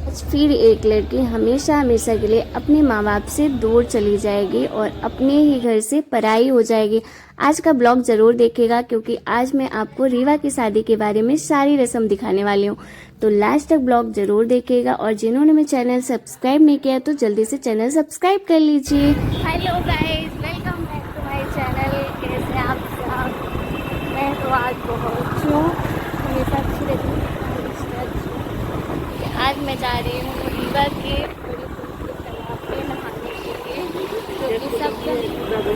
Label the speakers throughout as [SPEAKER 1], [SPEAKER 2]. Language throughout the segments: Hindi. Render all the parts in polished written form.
[SPEAKER 1] आज फिर एक लड़की हमेशा हमेशा के लिए अपने माँ बाप से दूर चली जाएगी और अपने ही घर से पराई हो जाएगी। आज का ब्लॉग जरूर देखिएगा क्योंकि आज मैं आपको रीवा की शादी के बारे में सारी रस्म दिखाने वाली हूँ। तो लास्ट तक ब्लॉग जरूर देखिएगा और जिन्होंने मेरा चैनल सब्सक्राइब नहीं किया तो जल्दी से चैनल सब्सक्राइब कर लीजिए। Hello guys, welcome back to my channel. कैसे आप सब? मैं तो आज बहुत हूँ, हमेशा अच्छी रहती हूँ। आज मैं जा रही हूँ रीवा के बड़े तालाब में नहाने के लिए, जो कि सब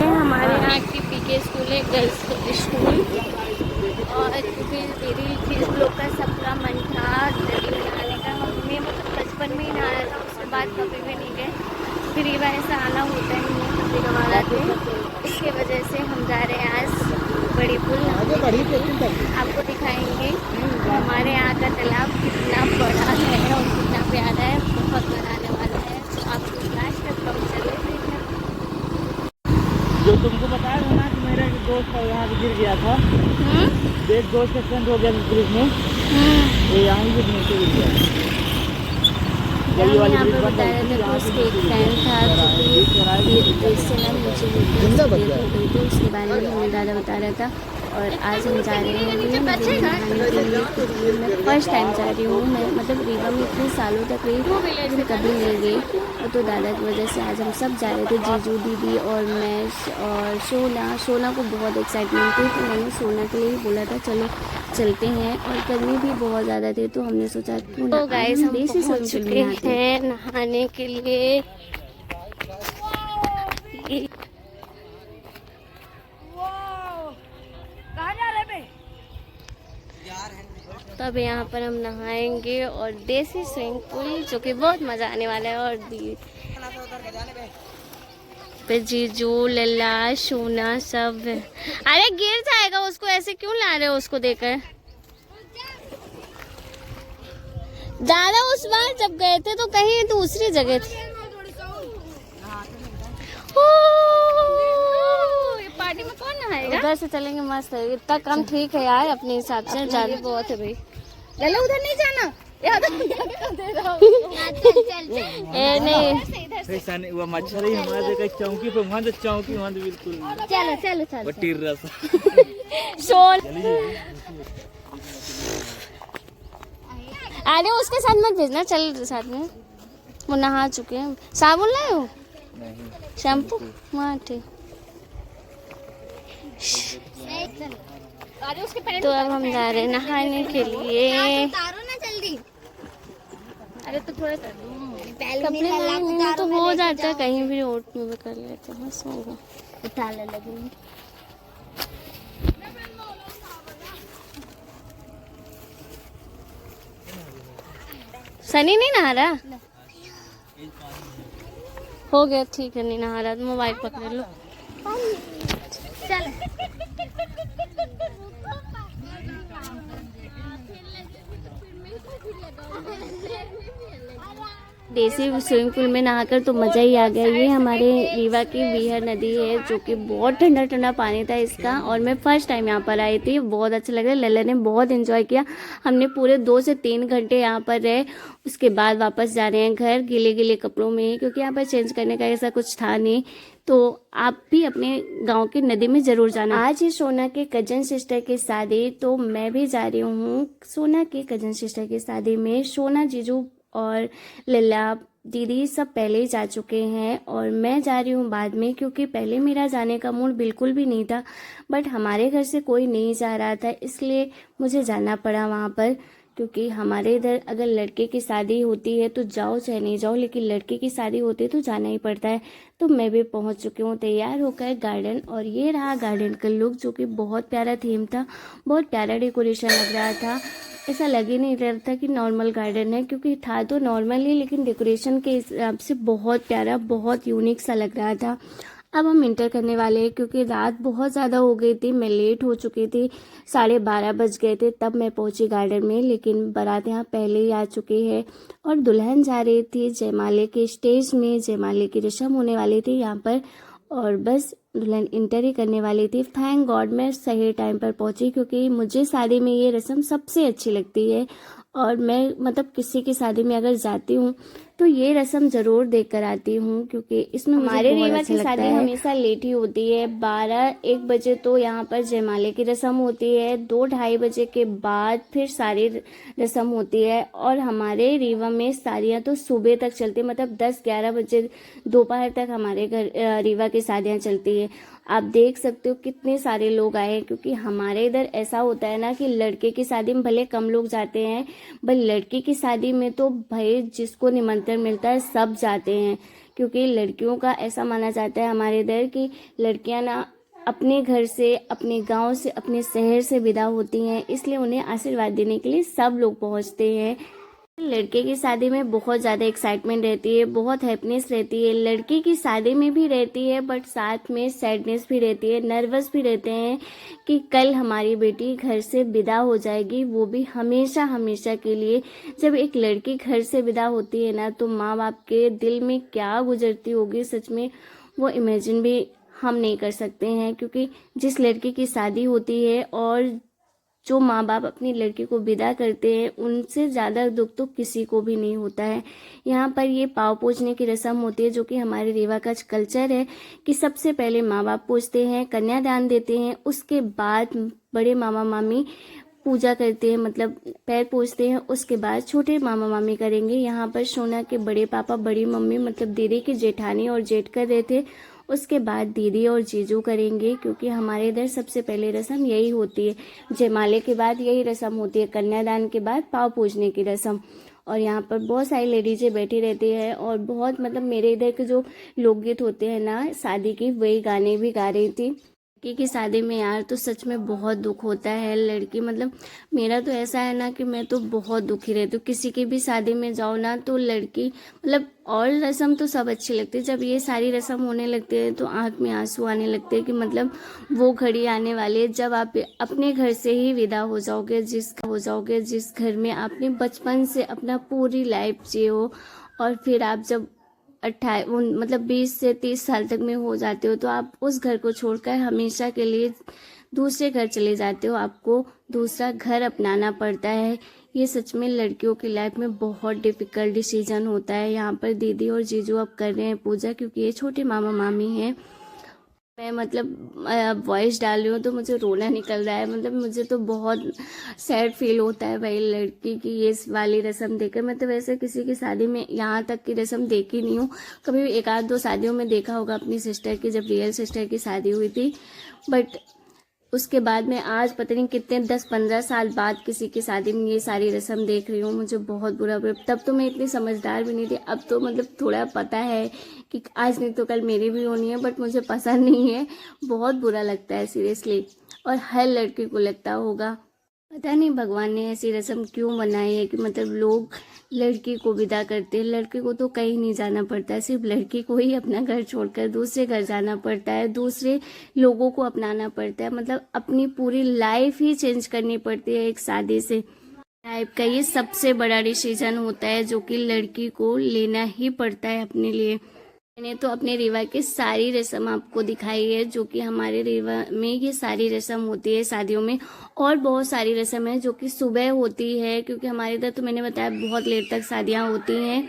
[SPEAKER 1] हमारे यहाँ की पीके स्कूल है, गर्ल्स स्कूल। और क्योंकि मेरी जिस लोग का सबका मन था नदी में नहाने का, हमने मतलब बचपन में ही नहाया था, उसके बाद कभी भी नहीं गए। फिर रीवा ऐसा आना होता ही नहीं है कभी कभार थे, इसकी वजह से हम जा रहे हैं आज बड़ी पुल। आपको दिखाएंगे हमारे यहाँ का तालाब कितना बड़ा है और कितना प्यारा है, बहुत बनाने वाला है। तो आपको लास्ट तक ब्लॉग चले देखना।
[SPEAKER 2] जो तुमको बताया था ना कि मेरा एक दोस्त यहाँ से गिर गया था, एक दोस्त एक्सीडेंट हो गया ब्रिज में, ये यहाँ ही नीचे गिर गया।
[SPEAKER 1] यहाँ पर बता रहे थे कि उसके एक फ्रेंड था जो कि ब्रिज से ना नीचे गिर गई थी, उसके बारे में हमें दादा बता रहा था। और आज हम जा रहे हैं रीवा नहाने के लिए, क्योंकि मैं फर्स्ट टाइम जा रही हूँ। मैं मतलब रीवा में इतने सालों तक रही लेकिन कभी नहीं गई, तो दादा की वजह से आज हम सब जा रहे थे, जीजू दीदी और मैं और सोना को बहुत एक्साइटमेंट थी, तो मैंने सोना के लिए ही बोला था चलो चलते हैं। और गर्मी भी बहुत ज़्यादा थी तो हमने सोचा तो गाइस हम पहुंच चुके हैं नहाने के लिए। तो अब यहाँ पर हम नहाएंगे और देसी स्विमिंग पूल, जो कि बहुत मज़ा आने वाला है। और पे जीजू लल्ला सोना सब। अरे गिर जाएगा, उसको ऐसे क्यों ला रहे हो उसको देकर? ज्यादा उस बार जब गए थे तो कहीं दूसरी जगह थी। पार्टी में कौन नहाएगा? उधर से चलेंगे, मस्त है, इतना कम ठीक है यार अपने हिसाब से, जाने बहुत है भाई।
[SPEAKER 3] लल्ला उधर नहीं जाना,
[SPEAKER 1] नहीं
[SPEAKER 2] वो मच्छर ही हमारे जगह चौकी पे, वहाँ तो चौकी वहाँ तो बिल्कुल
[SPEAKER 3] चलो चलो चलो
[SPEAKER 2] टिर रहा
[SPEAKER 1] सोन। अरे उसके साथ मत भेजना, चल साथ में, वो नहा चुके हैं। साबुन लाए हो? शैम्पू? हाँ ठीक। तो अब हम जा रहे हैं नहाने के लिए।
[SPEAKER 3] उतारो ना जल्दी।
[SPEAKER 1] अरे तो थोड़ा सा
[SPEAKER 3] कपड़े
[SPEAKER 1] नहीं तो हो जाता है, कहीं भी ओट में भी कर लेते हैं, बस होगा।
[SPEAKER 3] उठा ले लगी।
[SPEAKER 1] सनी नहीं नहा रहा? हो गया ठीक है, नहीं नहा रहा तो मोबाइल पकड़ लो।
[SPEAKER 3] चल
[SPEAKER 1] देसी स्विमिंग पूल में नहाकर तो मज़ा ही आ गया। ये हमारे रीवा की बीहर नदी है, जो कि बहुत ठंडा ठंडा पानी था इसका। और मैं फर्स्ट टाइम यहाँ पर आई थी, बहुत अच्छा लगा, लल्ला ने बहुत एंजॉय किया। हमने पूरे 2 से 3 घंटे यहाँ पर रहे, उसके बाद वापस जा रहे हैं घर गिले गिले कपड़ों में, क्योंकि यहाँ पर चेंज करने का ऐसा कुछ था नहीं। तो आप भी अपने गांव की नदी में ज़रूर जाना। आज है सोना के कजन सिस्टर की शादी, तो मैं भी जा रही हूँ सोना के कजन सिस्टर की शादी में। सोना, जीजू और लल्ला दीदी सब पहले ही जा चुके हैं और मैं जा रही हूँ बाद में, क्योंकि पहले मेरा जाने का मूड बिल्कुल भी नहीं था, बट हमारे घर से कोई नहीं जा रहा था, इसलिए मुझे जाना पड़ा वहाँ पर। क्योंकि हमारे इधर अगर लड़के की शादी होती है तो जाओ चाहे नहीं जाओ, लेकिन लड़के की शादी होती है तो जाना ही पड़ता है। तो मैं भी पहुंच चुकी हूँ तैयार होकर गार्डन, और ये रहा गार्डन का लुक, जो कि बहुत प्यारा थीम था, बहुत प्यारा डेकोरेशन लग रहा था। ऐसा लग ही नहीं रहा था कि नॉर्मल गार्डन है, क्योंकि था तो नॉर्मल ही, लेकिन डेकोरेशन के हिसाब से बहुत प्यारा, बहुत यूनिक सा लग रहा था। अब हम इंटर करने वाले हैं, क्योंकि रात बहुत ज़्यादा हो गई थी, मैं लेट हो चुकी थी, 12:30 बज गए थे तब मैं पहुंची गार्डन में। लेकिन बारात यहाँ पहले ही आ चुकी है और दुल्हन जा रही थी जयमाले के स्टेज में, जयमाले की रस्म होने वाली थी यहाँ पर, और बस दुल्हन इंटर ही करने वाली थी। थैंक गॉड मैं सही टाइम पर पहुंची, क्योंकि मुझे शादी में ये रस्म सबसे अच्छी लगती है और मैं मतलब किसी की शादी में अगर जाती हूँ तो ये रस्म ज़रूर देख कर आती हूँ, क्योंकि इसमें हमारे रीवा की शादी हमेशा लेट ही होती है। 12-1 बजे तो यहाँ पर जयमाले की रस्म होती है, 2-2:30 बजे के बाद फिर सारी रस्म होती है। और हमारे रीवा में शादियाँ तो सुबह तक चलती है, मतलब 10-11 बजे दोपहर तक हमारे घर रीवा की शादियाँ चलती है। आप देख सकते हो कितने सारे लोग आए हैं, क्योंकि हमारे इधर ऐसा होता है ना कि लड़के की शादी में भले कम लोग जाते हैं, पर लड़की की शादी में तो भाई जिसको निमंत्रण मिलता है सब जाते हैं। क्योंकि लड़कियों का ऐसा माना जाता है हमारे इधर कि लड़कियां ना अपने घर से, अपने गांव से, अपने शहर से विदा होती हैं, इसलिए उन्हें आशीर्वाद देने के लिए सब लोग पहुंचते हैं। लड़के की शादी में बहुत ज़्यादा एक्साइटमेंट रहती है, बहुत हैप्पीनेस रहती है। लड़की की शादी में भी रहती है, बट साथ में सैडनेस भी रहती है, नर्वस भी रहते हैं कि कल हमारी बेटी घर से विदा हो जाएगी, वो भी हमेशा हमेशा के लिए। जब एक लड़की घर से विदा होती है ना, तो माँ बाप के दिल में क्या गुजरती होगी, सच में वो इमेजिन भी हम नहीं कर सकते हैं। क्योंकि जिस लड़की की शादी होती है और जो माँ बाप अपनी लड़की को विदा करते हैं, उनसे ज़्यादा दुख तो किसी को भी नहीं होता है। यहाँ पर ये पाँव पूजने की रस्म होती है, जो कि हमारे रीवा का कल्चर है कि सबसे पहले माँ बाप पूजते हैं, कन्यादान देते हैं, उसके बाद बड़े मामा मामी पूजा करते हैं, मतलब पैर पूजते हैं, उसके बाद छोटे मामा मामी करेंगे। यहाँ पर सोना के बड़े पापा, बड़ी मम्मी मतलब दीदी की जेठानी और जेठ कर रहे थे, उसके बाद दीदी और जीजू करेंगे। क्योंकि हमारे इधर सबसे पहले रस्म यही होती है, जयमाले के बाद यही रस्म होती है, कन्यादान के बाद पाँव पूजने की रस्म। और यहाँ पर बहुत सारी लेडीजें बैठी रहती है और बहुत मतलब मेरे इधर के जो लोकगीत होते हैं ना शादी की, वही गाने भी गा रही थी। लड़की की शादी में यार तो सच में बहुत दुख होता है। लड़की मतलब मेरा तो ऐसा है ना कि मैं तो बहुत दुखी रहती हूँ, किसी की भी शादी में जाओ ना तो लड़की मतलब, और रस्म तो सब अच्छी लगती है, जब ये सारी रस्म होने लगती है तो आंख में आंसू आने लगते हैं कि मतलब वो घड़ी आने वाली है जब आप अपने घर से ही विदा हो जाओगे, जिस घर में आपने बचपन से अपना पूरी लाइफ जी हो, और फिर आप जब 20 से 30 साल तक में हो जाते हो तो आप उस घर को छोड़कर हमेशा के लिए दूसरे घर चले जाते हो, आपको दूसरा घर अपनाना पड़ता है। ये सच में लड़कियों की लाइफ में बहुत डिफिकल्ट डिसीजन होता है। यहाँ पर दीदी और जीजू अब कर रहे हैं पूजा, क्योंकि ये छोटे मामा मामी हैं। मैं मतलब वॉइस डाल रही हूँ तो मुझे रोना निकल रहा है, मतलब मुझे तो बहुत सैड फील होता है भाई लड़की की ये वाली रस्म देखकर। मैं तो वैसे किसी की शादी में यहाँ तक की रस्म देखी नहीं हूँ, कभी 1-2 शादियों में देखा होगा अपनी सिस्टर की, जब रियल सिस्टर की शादी हुई थी, बट उसके बाद में आज पता नहीं कितने 10-15 साल बाद किसी की शादी में ये सारी रस्म देख रही हूँ। मुझे बहुत बुरा, तब तो मैं इतनी समझदार भी नहीं थी, अब तो मतलब थोड़ा पता है कि आज नहीं तो कल मेरी भी होनी है, बट मुझे पसंद नहीं है, बहुत बुरा लगता है सीरियसली। और हर लड़की को लगता होगा, पता नहीं भगवान ने ऐसी रस्म क्यों बनाई है कि मतलब लोग लड़की को विदा करते हैं। लड़के को तो कहीं नहीं जाना पड़ता है, सिर्फ लड़की को ही अपना घर छोड़कर दूसरे घर जाना पड़ता है, दूसरे लोगों को अपनाना पड़ता है, मतलब अपनी पूरी लाइफ ही चेंज करनी पड़ती है एक शादी से। लाइफ का ये सबसे बड़ा डिसीजन होता है जो कि लड़की को लेना ही पड़ता है अपने लिए। मैंने तो अपने रीवा की सारी रस्म आपको दिखाई है, जो कि हमारे रीवा में ये सारी रस्म होती है शादियों में। और बहुत सारी रस्म है जो कि सुबह होती है, क्योंकि हमारे इधर तो मैंने बताया बहुत लेट तक शादियां होती हैं।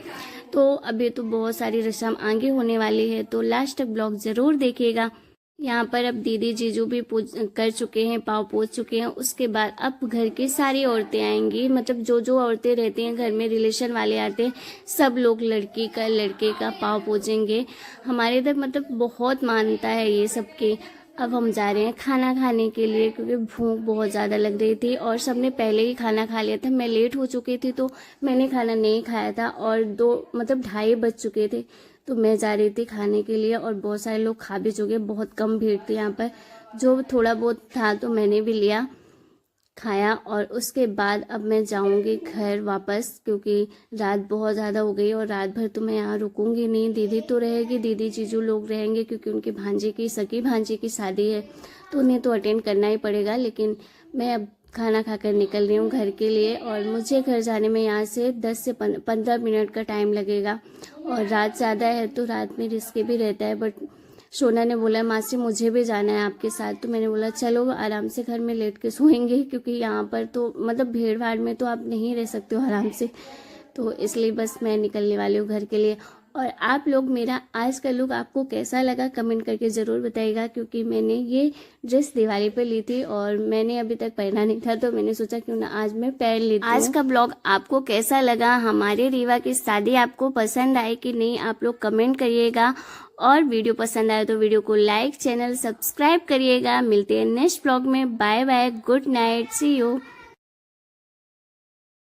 [SPEAKER 1] तो अभी तो बहुत सारी रस्म आगे होने वाली है, तो लास्ट तक ब्लॉग ज़रूर देखिएगा। यहाँ पर अब दीदी जीजू भी कर चुके हैं, पाँव पूज चुके हैं। उसके बाद अब घर की सारी औरतें आएंगी, मतलब जो जो औरतें रहती हैं घर में, रिलेशन वाले आते हैं, सब लोग लड़की का लड़के का पाँव पूजेंगे। हमारे इधर मतलब बहुत मानता है ये सब की। अब हम जा रहे हैं खाना खाने के लिए, क्योंकि भूख बहुत ज़्यादा लग रही थी और सबने पहले ही खाना खा लिया था। मैं लेट हो चुकी थी तो मैंने खाना नहीं खाया था, और 2:30 बज चुके थे, तो मैं जा रही थी खाने के लिए। और बहुत सारे लोग खा भी चुके, बहुत कम भीड़ थी यहाँ पर, जो थोड़ा बहुत था तो मैंने भी लिया, खाया। और उसके बाद अब मैं जाऊंगी घर वापस, क्योंकि रात बहुत ज़्यादा हो गई और रात भर तो मैं यहाँ रुकूंगी नहीं। दीदी तो रहेगी, दीदी जीजू लोग रहेंगे, क्योंकि उनकी भांजी की, सगी भांजी की शादी है, तो उन्हें तो अटेंड करना ही पड़ेगा। लेकिन मैं अब खाना खाकर निकल रही हूँ घर के लिए, और मुझे घर जाने में यहाँ से 10 से 15 मिनट का टाइम लगेगा। और रात ज़्यादा है तो रात में रिस्क भी रहता है, बट सोना ने बोला मासी मुझे भी जाना है आपके साथ, तो मैंने बोला चलो आराम से घर में लेट के सोएंगे, क्योंकि यहाँ पर तो मतलब भीड़ भाड़ में तो आप नहीं रह सकते हो आराम से, तो इसलिए बस मैं निकलने वाली हूँ घर के लिए। और आप लोग मेरा आज का लुक आपको कैसा लगा कमेंट करके ज़रूर बताइएगा, क्योंकि मैंने ये ड्रेस दिवाली पे ली थी और मैंने अभी तक पहना नहीं था, तो मैंने सोचा क्यों ना आज मैं पहन लेती हूँ। आज का ब्लॉग आपको कैसा लगा, हमारे रीवा की शादी आपको पसंद आई कि नहीं, आप लोग कमेंट करिएगा। और वीडियो पसंद आए तो वीडियो को लाइक, चैनल सब्सक्राइब करिएगा। मिलते हैं नेक्स्ट ब्लॉग में। Bye bye, good night, see you.